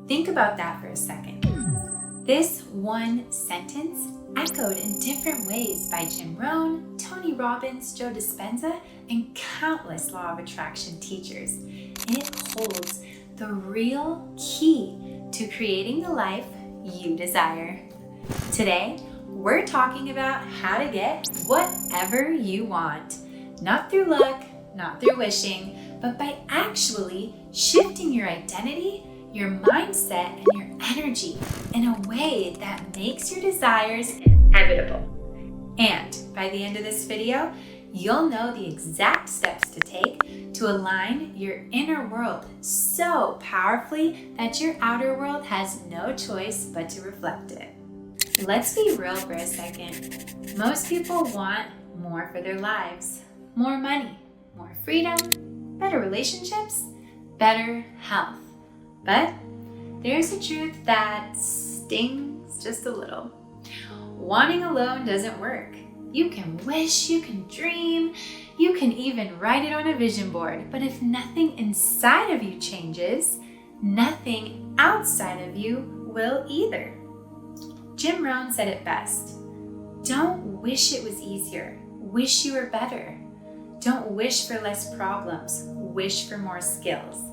Think about that for a second. This one sentence echoed in different ways by Jim Rohn, Tony Robbins, Joe Dispenza, and countless law of attraction teachers. It holds the real key to creating the life you desire. Today, we're talking about how to get whatever you want. Not through luck, not through wishing, but by actually shifting your identity, your mindset, and your energy in a way that makes your desires inevitable. And by the end of this video, you'll know the exact steps to take to align your inner world so powerfully that your outer world has no choice but to reflect it. Let's be real for a second. Most people want more for their lives. More money, more freedom, better relationships, better health. But there's a truth that stings just a little. Wanting alone doesn't work. You can wish, you can dream, you can even write it on a vision board. But if nothing inside of you changes, nothing outside of you will either. Jim Rohn said it best. Don't wish it was easier. Wish you were better. Don't wish for less problems. Wish for more skills.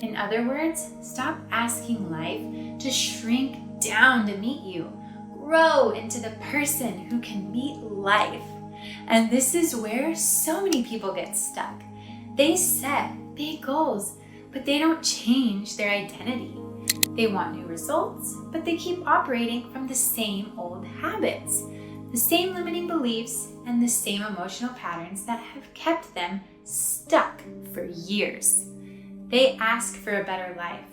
In other words, stop asking life to shrink down to meet you. Grow into the person who can meet life. And this is where so many people get stuck. They set big goals, but they don't change their identity. They want new results, but they keep operating from the same old habits, the same limiting beliefs, and the same emotional patterns that have kept them stuck for years. They ask for a better life,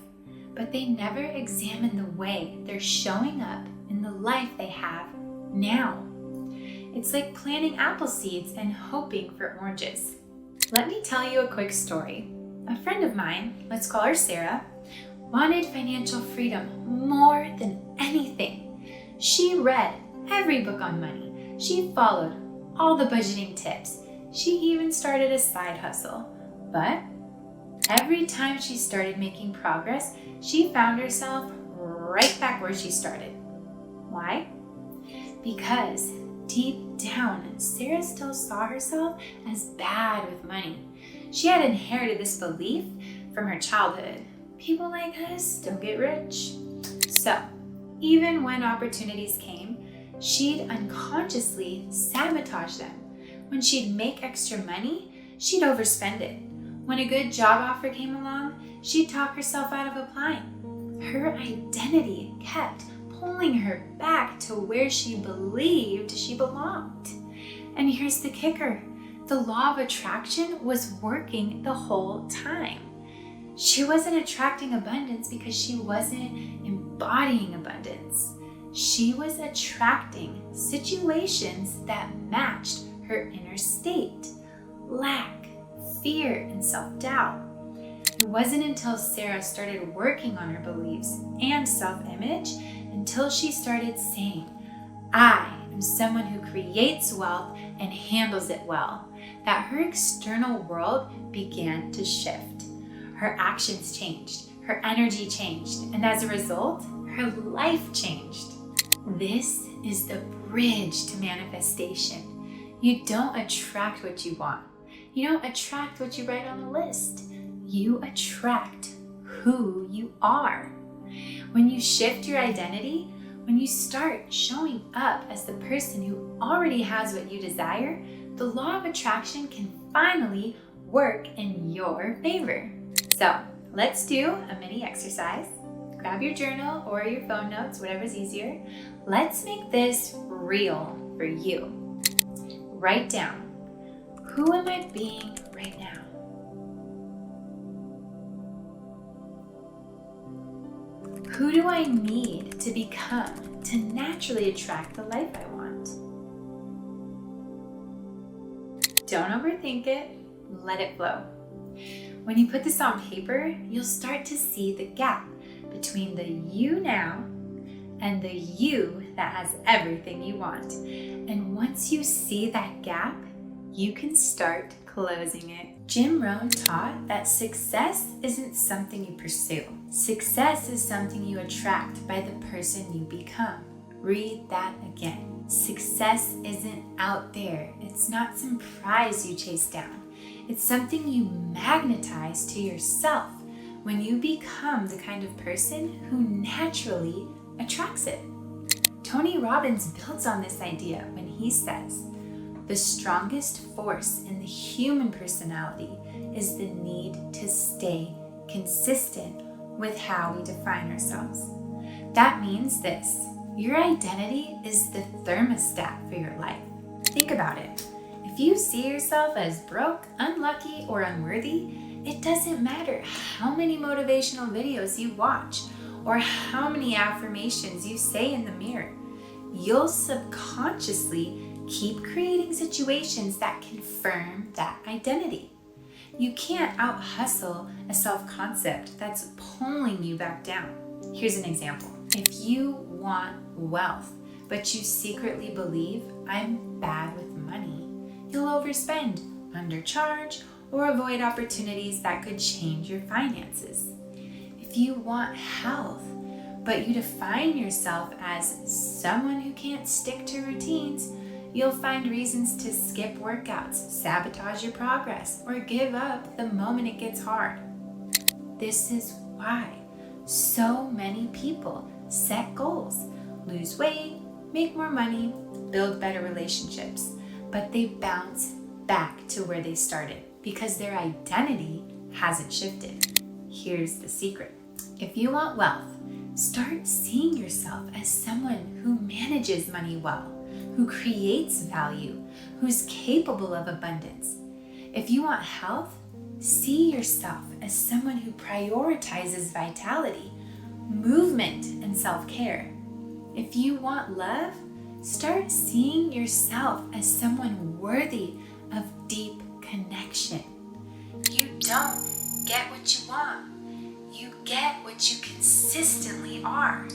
but they never examine the way they're showing up in the life they have now. It's like planting apple seeds and hoping for oranges. Let me tell you a quick story. A friend of mine, let's call her Sarah, wanted financial freedom more than anything. She read every book on money. She followed all the budgeting tips. She even started a side hustle. But every time she started making progress, she found herself right back where she started. Why? Because deep down, Sarah still saw herself as bad with money. She had inherited this belief from her childhood. People like us don't get rich. So, even when opportunities came, she'd unconsciously sabotage them. When she'd make extra money, she'd overspend it. When a good job offer came along, she'd talk herself out of applying. Her identity kept pulling her back to where she believed she belonged. And here's the kicker. The law of attraction was working the whole time. She wasn't attracting abundance because she wasn't embodying abundance. She was attracting situations that matched her inner state, lack, fear, and self-doubt. It wasn't until Sarah started working on her beliefs and self-image until she started saying, I am someone who creates wealth and handles it well, that her external world began to shift. Her actions changed, her energy changed, and as a result, her life changed. This is the bridge to manifestation. You don't attract what you want. You don't attract what you write on the list. You attract who you are. When you shift your identity, when you start showing up as the person who already has what you desire, the law of attraction can finally work in your favor. So let's do a mini exercise. Grab your journal or your phone notes, whatever's easier. Let's make this real for you. Write down, who am I being right now? Who do I need to become to naturally attract the life I want? Don't overthink it, let it flow. When you put this on paper, you'll start to see the gap between the you now and the you that has everything you want. And once you see that gap, you can start closing it. Jim Rohn taught that success isn't something you pursue. Success is something you attract by the person you become. Read that again. Success isn't out there. It's not some prize you chase down. It's something you magnetize to yourself when you become the kind of person who naturally attracts it. Tony Robbins builds on this idea when he says, the strongest force in the human personality is the need to stay consistent with how we define ourselves. That means this: your identity is the thermostat for your life. Think about it. If you see yourself as broke, unlucky, or unworthy, it doesn't matter how many motivational videos you watch or how many affirmations you say in the mirror. You'll subconsciously keep creating situations that confirm that identity. You can't out-hustle a self-concept that's pulling you back down. Here's an example. If you want wealth, but you secretly believe, I'm bad with money, you'll overspend, undercharge, or avoid opportunities that could change your finances. If you want health, but you define yourself as someone who can't stick to routines, you'll find reasons to skip workouts, sabotage your progress, or give up the moment it gets hard. This is why so many people set goals, lose weight, make more money, build better relationships, but they bounce back to where they started because their identity hasn't shifted. Here's the secret. If you want wealth, start seeing yourself as someone who manages money well, who creates value, who's capable of abundance. If you want health, see yourself as someone who prioritizes vitality, movement, and self-care. If you want love, start seeing yourself as someone worthy of deep connection. You don't get what you want. You get what you consistently are.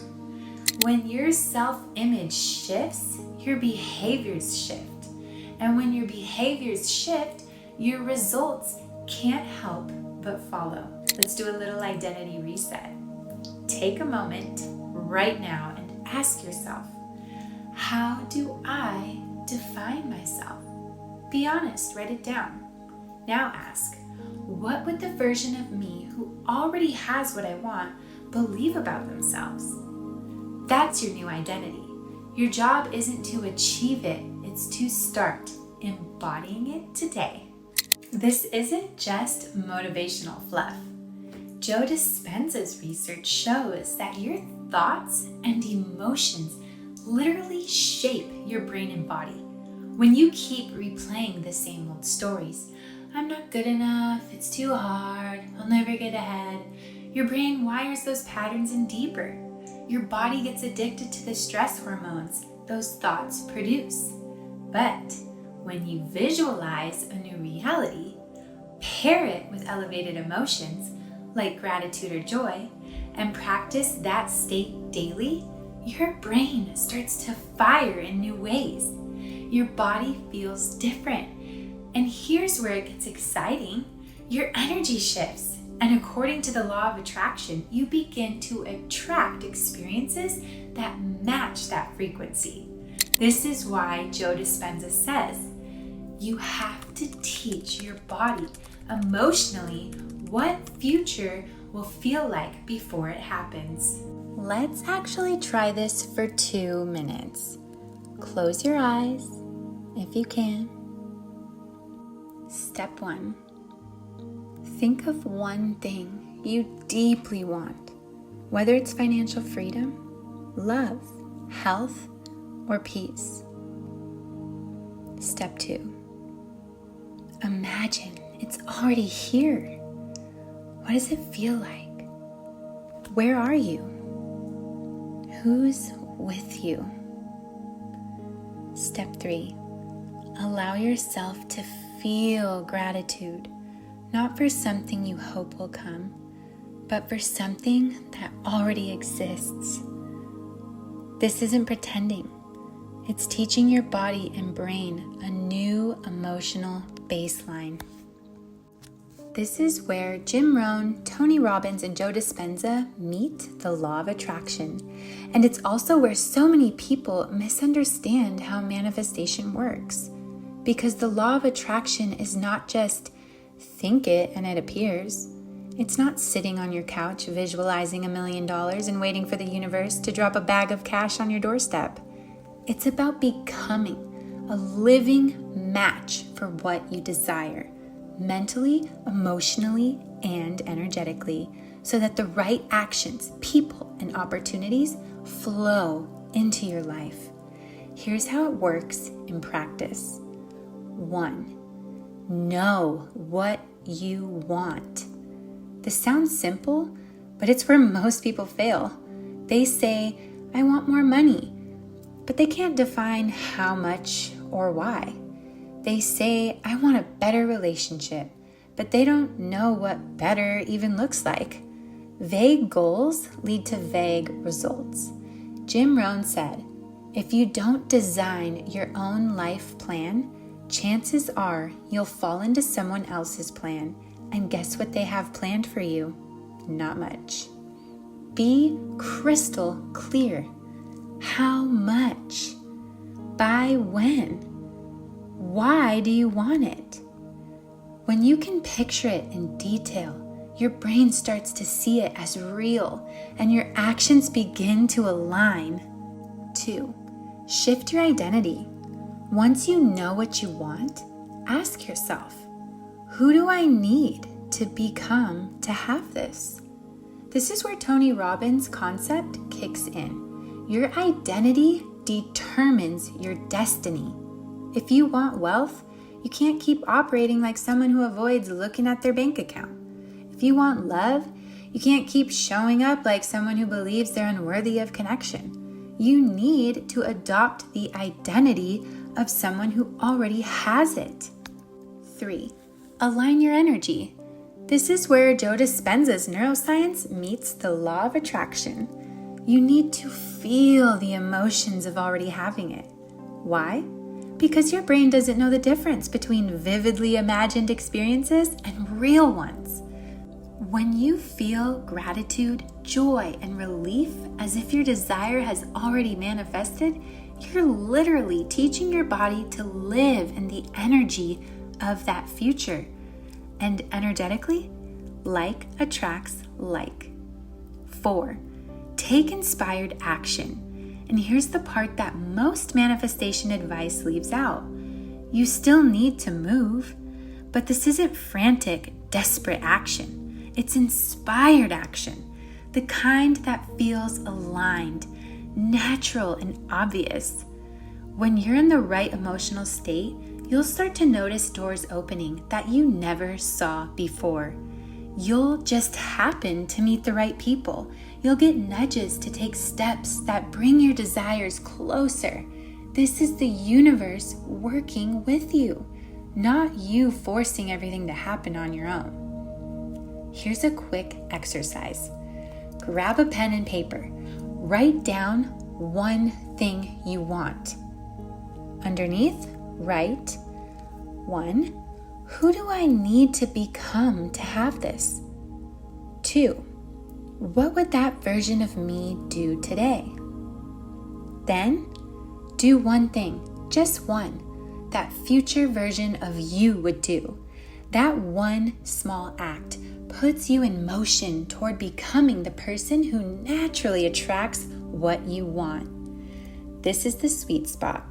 When your self-image shifts, your behaviors shift. And when your behaviors shift, your results can't help but follow. Let's do a little identity reset. Take a moment right now and ask yourself, how do I define myself? Be honest, write it down. Now ask, what would the version of me who already has what I want believe about themselves? That's your new identity. Your job isn't to achieve it, it's to start embodying it today. This isn't just motivational fluff. Joe Dispenza's research shows that your thoughts and emotions literally shape your brain and body. When you keep replaying the same old stories, I'm not good enough, it's too hard, I'll never get ahead, your brain wires those patterns in deeper. Your body gets addicted to the stress hormones those thoughts produce. But when you visualize a new reality, pair it with elevated emotions like gratitude or joy, and practice that state daily, your brain starts to fire in new ways. Your body feels different. And here's where it gets exciting. Your energy shifts. And according to the law of attraction, you begin to attract experiences that match that frequency. This is why Joe Dispenza says, you have to teach your body emotionally what future will feel like before it happens. Let's actually try this for 2 minutes. Close your eyes if you can. Step 1. Think of one thing you deeply want, whether it's financial freedom, love, health, or peace. Step 2. Imagine it's already here. What does it feel like? Where are you? Who's with you? Step 3. Allow yourself to feel gratitude, not for something you hope will come, but for something that already exists. This isn't pretending. It's teaching your body and brain a new true emotional baseline. This is where Jim Rohn, Tony Robbins, and Joe Dispenza meet the law of attraction. And it's also where so many people misunderstand how manifestation works. Because the law of attraction is not just think it and it appears. It's not sitting on your couch visualizing $1 million and waiting for the universe to drop a bag of cash on your doorstep. It's about becoming a living match for what you desire, mentally, emotionally, and energetically, so that the right actions, people, and opportunities flow into your life. Here's how it works in practice. 1. Know what you want. This sounds simple, but it's where most people fail. They say, I want more money, but they can't define how much or why. They say, I want a better relationship, but they don't know what better even looks like. Vague goals lead to vague results. Jim Rohn said, if you don't design your own life plan, chances are you'll fall into someone else's plan, and guess what they have planned for you? Not much. Be crystal clear. How much? By when? Why do you want it? When you can picture it in detail, your brain starts to see it as real, and your actions begin to align. 2. Shift your identity. Once you know what you want, ask yourself, who do I need to become to have this? This is where Tony Robbins' concept kicks in. Your identity determines your destiny. If you want wealth, you can't keep operating like someone who avoids looking at their bank account. If you want love, you can't keep showing up like someone who believes they're unworthy of connection. You need to adopt the identity of someone who already has it. 3. Align your energy. This is where Joe Dispenza's neuroscience meets the law of attraction. You need to feel the emotions of already having it. Why? Because your brain doesn't know the difference between vividly imagined experiences and real ones. When you feel gratitude, joy, and relief as if your desire has already manifested, you're literally teaching your body to live in the energy of that future. And energetically, like attracts like. 4. Take inspired action. And here's the part that most manifestation advice leaves out. You still need to move, but this isn't frantic, desperate action. It's inspired action, the kind that feels aligned, natural, and obvious. When you're in the right emotional state, you'll start to notice doors opening that you never saw before. You'll just happen to meet the right people. You'll get nudges to take steps that bring your desires closer. This is the universe working with you, not you forcing everything to happen on your own. Here's a quick exercise. Grab a pen and paper. Write down one thing you want. Underneath, write 1. Who do I need to become to have this? 2. What would that version of me do today? Then, do one thing, just one, that future version of you would do. That one small act puts you in motion toward becoming the person who naturally attracts what you want. This is the sweet spot.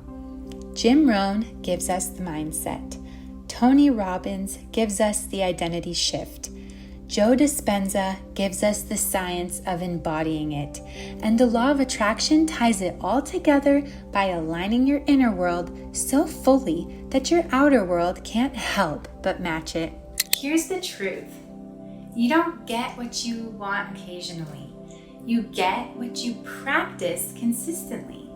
Jim Rohn gives us the mindset. Tony Robbins gives us the identity shift. Joe Dispenza gives us the science of embodying it. And the law of attraction ties it all together by aligning your inner world so fully that your outer world can't help but match it. Here's the truth. You don't get what you want occasionally. You get what you practice consistently.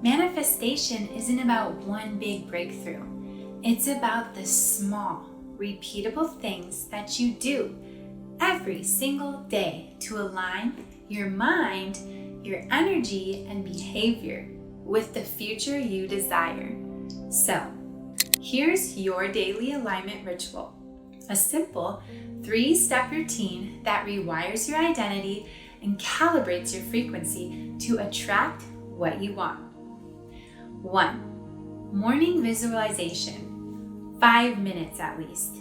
Manifestation isn't about one big breakthrough. It's about the small, repeatable things that you do every single day to align your mind, your energy, and behavior with the future you desire. So, Here's your daily alignment ritual. A simple 3-step routine that rewires your identity and calibrates your frequency to attract what you want. 1. Morning visualization. 5 minutes at least.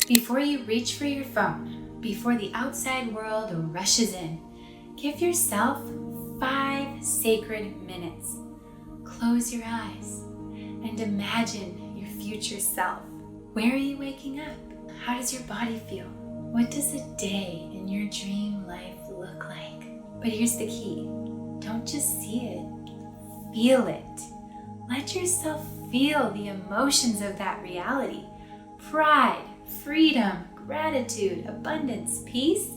Before you reach for your phone, before the outside world rushes in, give yourself 5 sacred minutes. Close your eyes and imagine your future self. Where are you waking up? How does your body feel? What does a day in your dream life look like? But here's the key. Don't just see it. Feel it. Let yourself feel the emotions of that reality. Pride, freedom, gratitude, abundance, peace.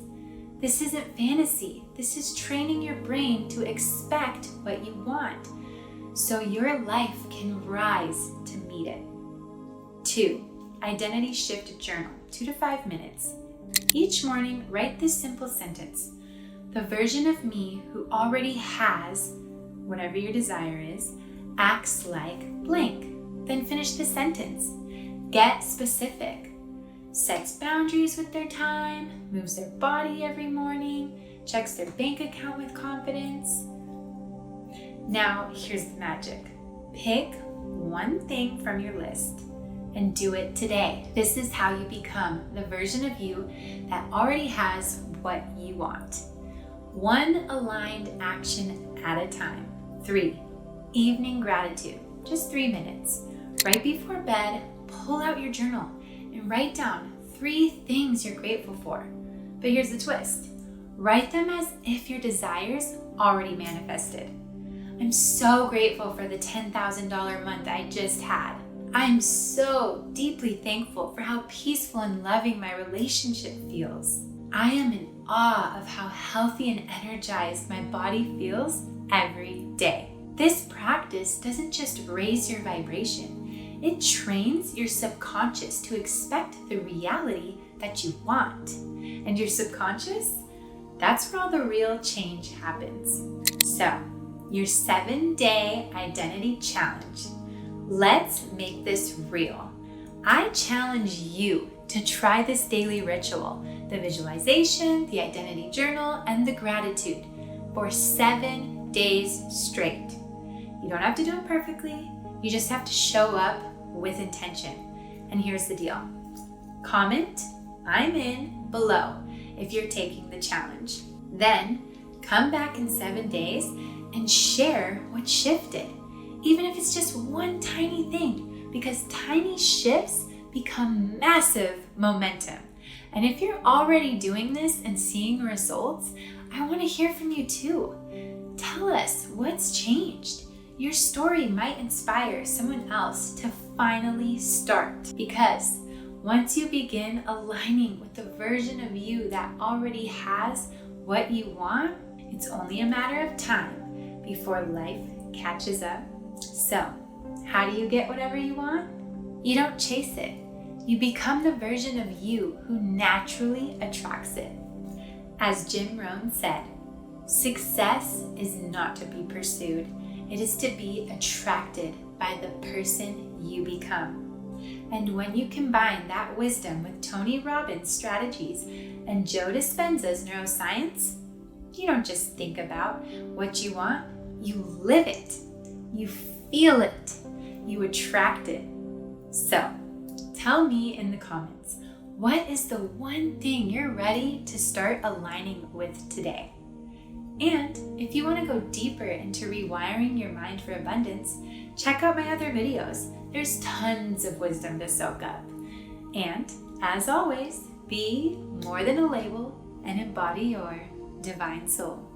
This isn't fantasy. This is training your brain to expect what you want, so your life can rise to meet it. 2. Identity shift journal, 2 to 5 minutes. Each morning, write this simple sentence. The version of me who already has, whatever your desire is, acts like blank. Then finish the sentence. Get specific. Sets boundaries with their time, moves their body every morning, checks their bank account with confidence. Now, here's the magic. Pick one thing from your list and do it today. This is how you become the version of you that already has what you want. One aligned action at a time. 3. Evening gratitude. Just 3 minutes. Right before bed, pull out your journal and write down 3 things you're grateful for. But here's the twist. Write them as if your desires already manifested. I'm so grateful for the $10,000 month I just had. I'm so deeply thankful for how peaceful and loving my relationship feels. I am in awe of how healthy and energized my body feels every day. This practice doesn't just raise your vibration, it trains your subconscious to expect the reality that you want. And your subconscious, that's where all the real change happens. So, your 7-day identity challenge. Let's make this real. I challenge you to try this daily ritual, the visualization, the identity journal, and the gratitude for 7 days straight. You don't have to do it perfectly. You just have to show up with intention. And here's the deal. Comment "I'm in" below if you're taking the challenge. Then come back in 7 days and share what shifted, even if it's just one tiny thing, because tiny shifts become massive momentum. And if you're already doing this and seeing results, I want to hear from you too. Tell us what's changed. Your story might inspire someone else to finally start, because once you begin aligning with the version of you that already has what you want, it's only a matter of time before life catches up. So, how do you get whatever you want? You don't chase it. You become the version of you who naturally attracts it. As Jim Rohn said, success is not to be pursued. It is to be attracted by the person you become. And when you combine that wisdom with Tony Robbins' strategies and Joe Dispenza's neuroscience, you don't just think about what you want, you live it. You feel it. You attract it. So, tell me in the comments, what is the one thing you're ready to start aligning with today? And if you want to go deeper into rewiring your mind for abundance, check out my other videos. There's tons of wisdom to soak up. And as always, be more than a label and embody your divine soul.